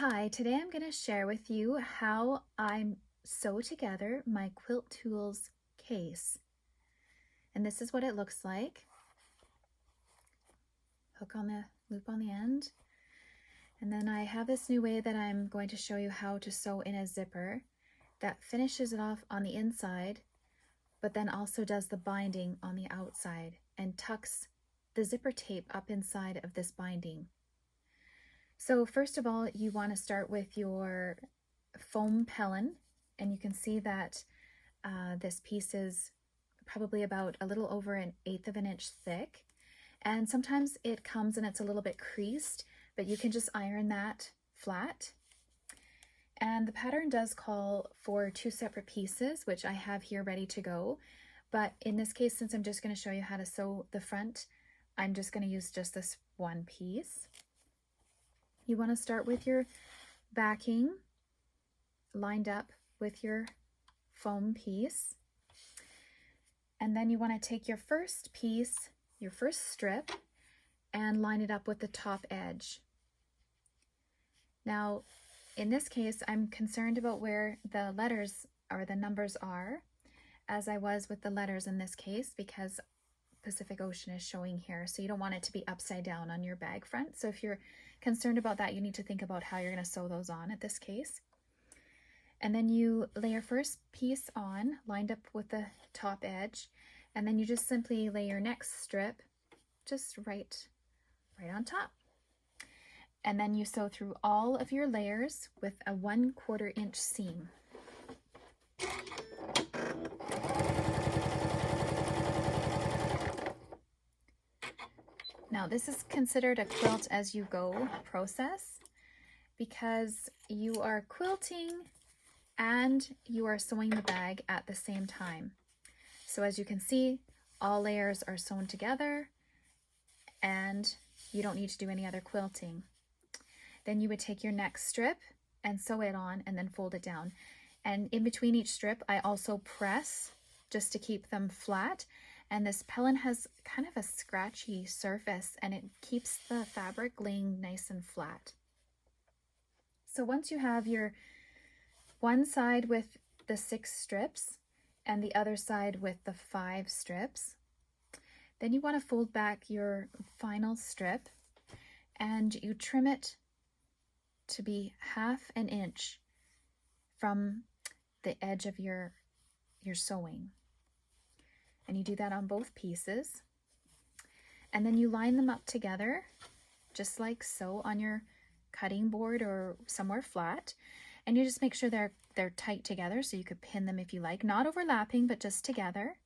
Hi, today I'm going to share with you how I sew together my Quiltools case. And this is what it looks like. Hook on the loop on the end. And then I have this new way that I'm going to show you how to sew in a zipper that finishes it off on the inside, but then also does the binding on the outside and tucks the zipper tape up inside of this binding. So first of all, you want to start with your foam pellin, and you can see that this piece is probably about a little over 1/8 of an inch thick, and sometimes it comes and it's a little bit creased, but you can just iron that flat. And the pattern does call for 2 separate pieces, which I have here ready to go, but in this case, since I'm just going to show you how to sew the front, I'm just going to use just this one piece. You want to start with your backing lined up with your foam piece. And then you want to take your first piece, your first strip, and line it up with the top edge. Now, in this case, I'm concerned about where the letters or the numbers are, as I was with the letters in this case, because Pacific Ocean is showing here, so you don't want it to be upside down on your bag front. So if you're concerned about that, you need to think about how you're going to sew those on at this case. And then you lay your first piece on, lined up with the top edge, and then you just simply lay your next strip just right on top. And then you sew through all of your layers with a 1/4 inch seam. Now this is considered a quilt as you go process because you are quilting and you are sewing the bag at the same time. So as you can see, all layers are sewn together and you don't need to do any other quilting. Then you would take your next strip and sew it on and then fold it down. And in between each strip, I also press just to keep them flat. And this pellin has kind of a scratchy surface and it keeps the fabric laying nice and flat. So once you have your one side with the 6 strips and the other side with the 5 strips, then you want to fold back your final strip and you trim it to be 1/2 an inch from the edge of your sewing. And you do that on both pieces. And then you line them up together, just like so on your cutting board or somewhere flat. And you just make sure they're tight together, so you could pin them if you like, not overlapping, but just together.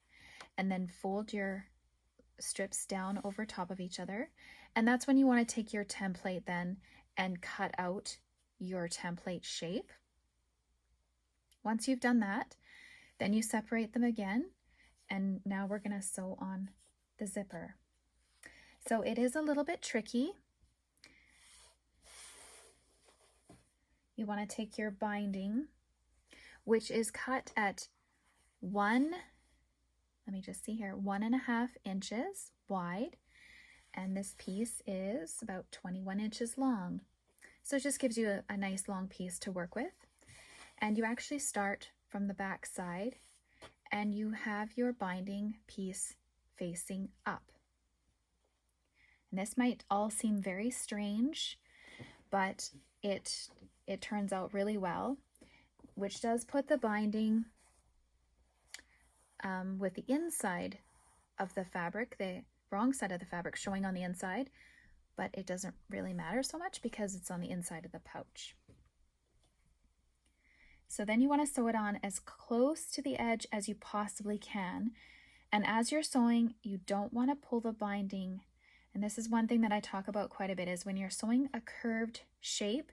And then fold your strips down over top of each other. And that's when you want to take your template then and cut out your template shape. Once you've done that, then you separate them again, and now we're going to sew on the zipper. So it is a little bit tricky. You want to take your binding, which is cut at 1.5 inches wide, and this piece is about 21 inches long. So it just gives you a nice long piece to work with. And you actually start from the back side and you have your binding piece facing up. And this might all seem very strange, but it turns out really well, which does put the binding with the inside of the fabric, the wrong side of the fabric showing on the inside, but it doesn't really matter so much because it's on the inside of the pouch. So then you want to sew it on as close to the edge as you possibly can. And as you're sewing, you don't want to pull the binding. And this is one thing that I talk about quite a bit, is when you're sewing a curved shape,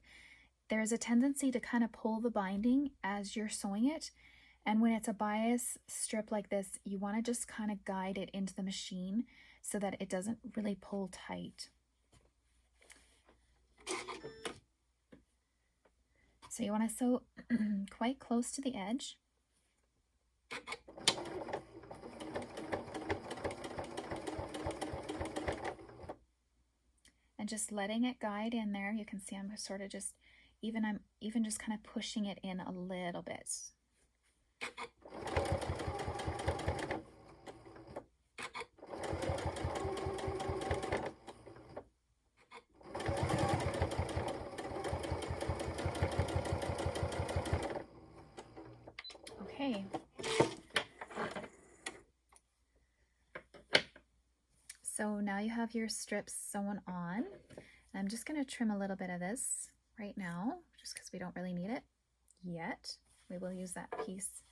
there's a tendency to kind of pull the binding as you're sewing it. And when it's a bias strip like this, you want to just kind of guide it into the machine so that it doesn't really pull tight. So you want to sew quite close to the edge. And just letting it guide in there. You can see I'm sort of just I'm even just kind of pushing it in a little bit. Okay. So now you have your strips sewn on. I'm just going to trim a little bit of this right now, just because we don't really need it yet. We will use that piece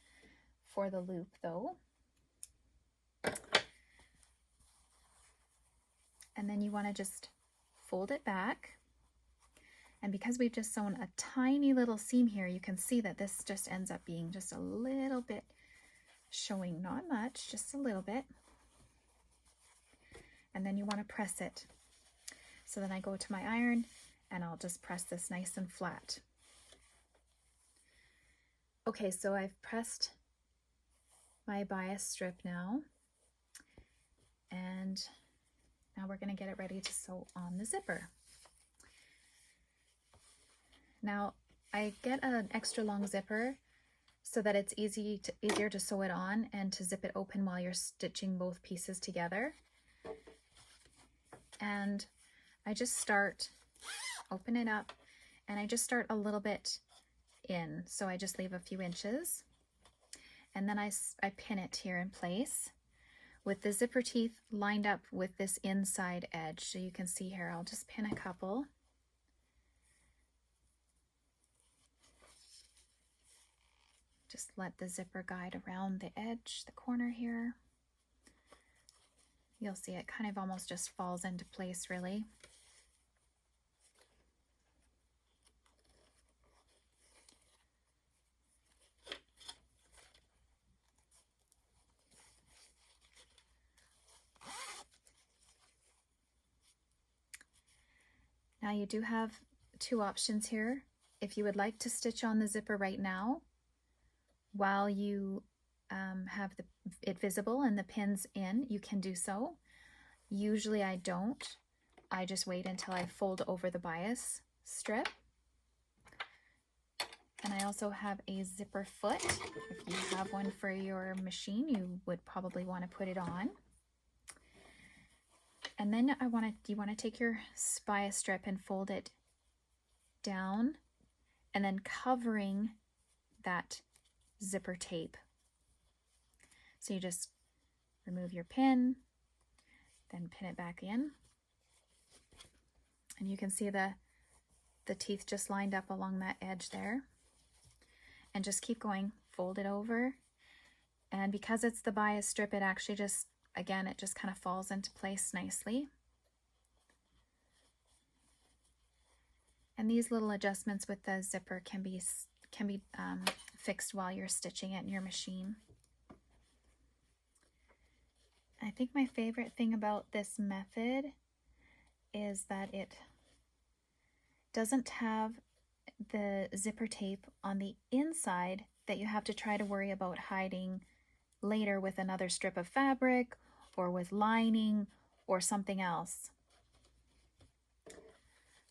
for the loop though. And then you want to just fold it back. And because we've just sewn a tiny little seam here, you can see that this just ends up being just a little bit showing, not much, just a little bit. And then you want to press it. So then I go to my iron and I'll just press this nice and flat. Okay, so I've pressed my bias strip now, and now we're going to get it ready to sew on the zipper. Now I get an extra long zipper so that it's easier to sew it on and to zip it open while you're stitching both pieces together. And I just open it up, and I just start a little bit in. So I just leave a few inches, and then I pin it here in place with the zipper teeth lined up with this inside edge. So you can see here, I'll just pin a couple. Just let the zipper guide around the edge, the corner here. You'll see it kind of almost just falls into place really. Now you do have two options here. If you would like to stitch on the zipper right now, while you have it visible and the pins in, you can do so. Usually I don't. I just wait until I fold over the bias strip. And I also have a zipper foot. If you have one for your machine, you would probably want to put it on. And then you want to take your bias strip and fold it down, and then covering that zipper tape. So you just remove your pin, then pin it back in. And you can see the teeth just lined up along that edge there. And just keep going, fold it over. And because it's the bias strip, it actually just, again, it just kind of falls into place nicely. And these little adjustments with the zipper can be fixed while you're stitching it in your machine. I think my favorite thing about this method is that it doesn't have the zipper tape on the inside that you have to try to worry about hiding later with another strip of fabric or with lining or something else.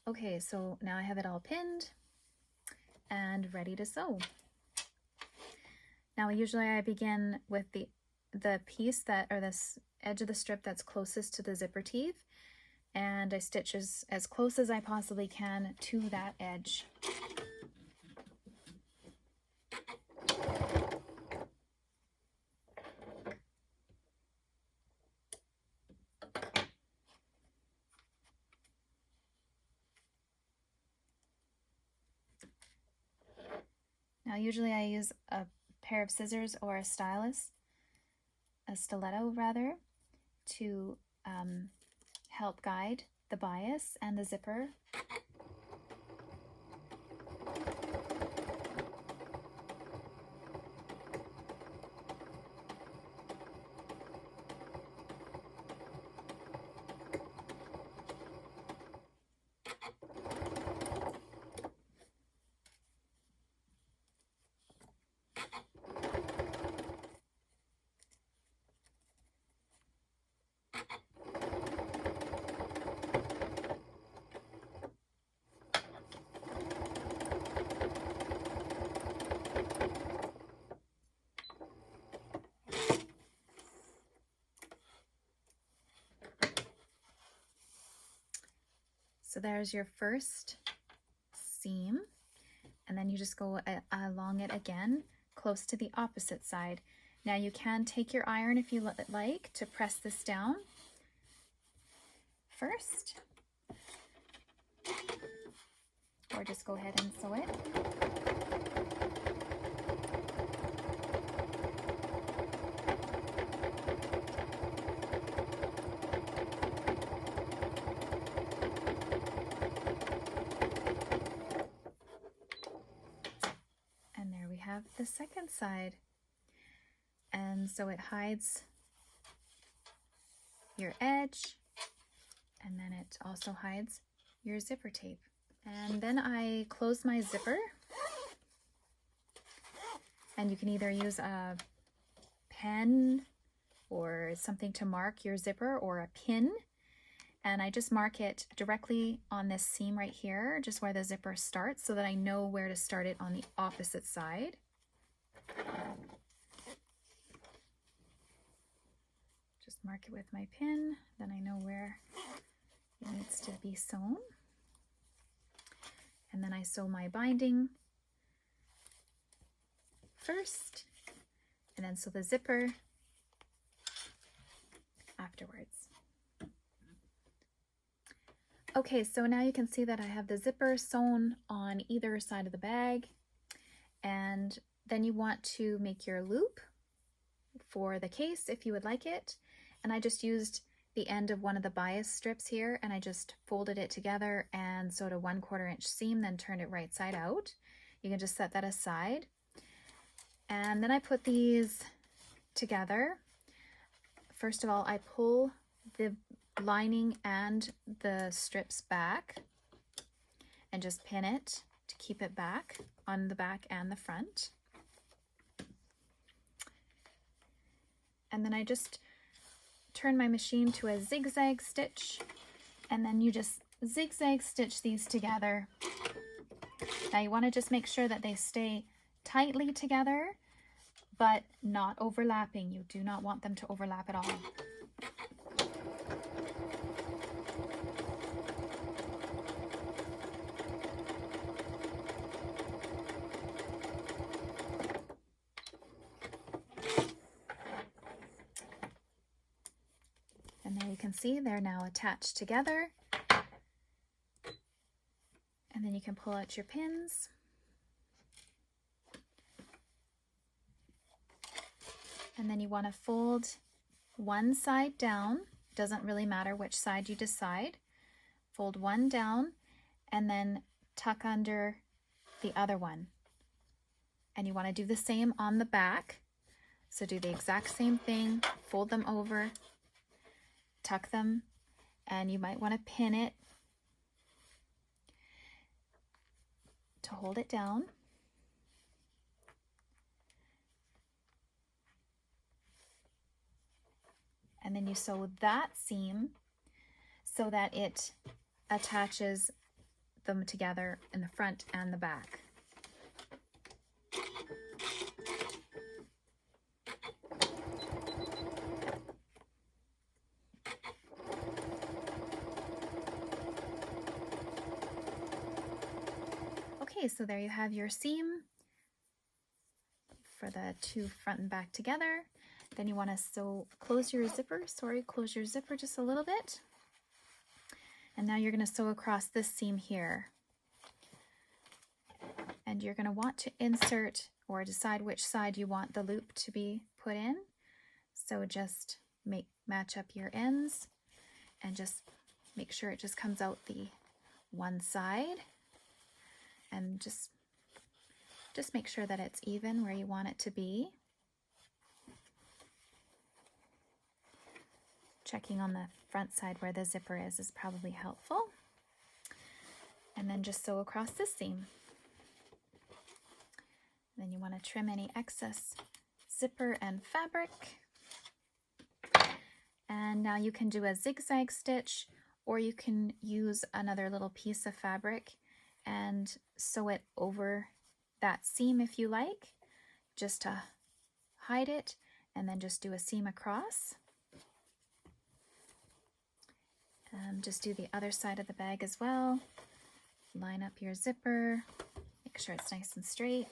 Okay, so now I have it all pinned and ready to sew. Now usually I begin with the piece or this edge of the strip that's closest to the zipper teeth, and I stitch as close as I possibly can to that edge. Now usually I use a pair of scissors or a stiletto rather, to help guide the bias and the zipper. So there's your first seam, and then you just go along it again, close to the opposite side. Now you can take your iron if you like to press this down first, or just go ahead and sew it. And there we have the second side. And so it hides your edge, and then it also hides your zipper tape. And then I close my zipper, and you can either use a pen or something to mark your zipper, or a pin. And I just mark it directly on this seam right here, just where the zipper starts, so that I know where to start it on the opposite side. Just mark it with my pin, then I know where it needs to be sewn. And then I sew my binding first, and then sew the zipper afterwards. Okay, so now you can see that I have the zipper sewn on either side of the bag, and then you want to make your loop for the case if you would like it. And I just used the end of one of the bias strips here, and I just folded it together and sewed a 1/4 inch seam, then turned it right side out. You can just set that aside. And then I put these together. First of all, I pull the lining and the strips back and just pin it to keep it back on the back and the front. And then I just turn my machine to a zigzag stitch, and then you just zigzag stitch these together. Now you want to just make sure that they stay tightly together, but not overlapping. You do not want them to overlap at all. And there you can see they're now attached together. And then you can pull out your pins. And then you want to fold one side down. Doesn't really matter which side you decide. Fold one down and then tuck under the other one. And you want to do the same on the back. So do the exact same thing, fold them over, tuck them, and you might want to pin it to hold it down. And then you sew that seam so that it attaches them together in the front and the back. Okay, so there you have your seam for the two front and back together. Then you want to close your zipper just a little bit. And now you're going to sew across this seam here. And you're going to want to insert or decide which side you want the loop to be put in. So just match up your ends and just make sure it just comes out the one side. And just make sure that it's even where you want it to be. Checking on the front side where the zipper is probably helpful. And then just sew across this seam. Then you want to trim any excess zipper and fabric. And now you can do a zigzag stitch, or you can use another little piece of fabric and sew it over that seam if you like, just to hide it, and then just do a seam across. Just do the other side of the bag as well. Line up your zipper, make sure it's nice and straight,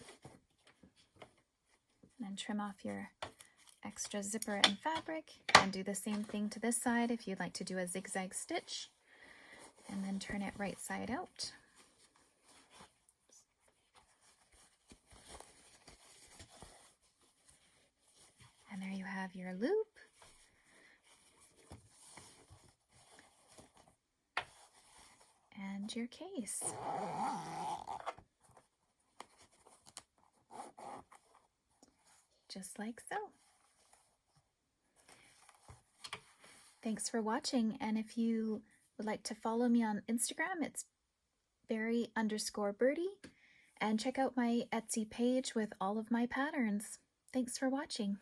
and then trim off your extra zipper and fabric, and do the same thing to this side if you'd like to do a zigzag stitch, and then turn it right side out. And there you have your loop. And your case. Just like so. Thanks for watching, and if you would like to follow me on Instagram, it's berry_birdie, and check out my Etsy page with all of my patterns. Thanks for watching.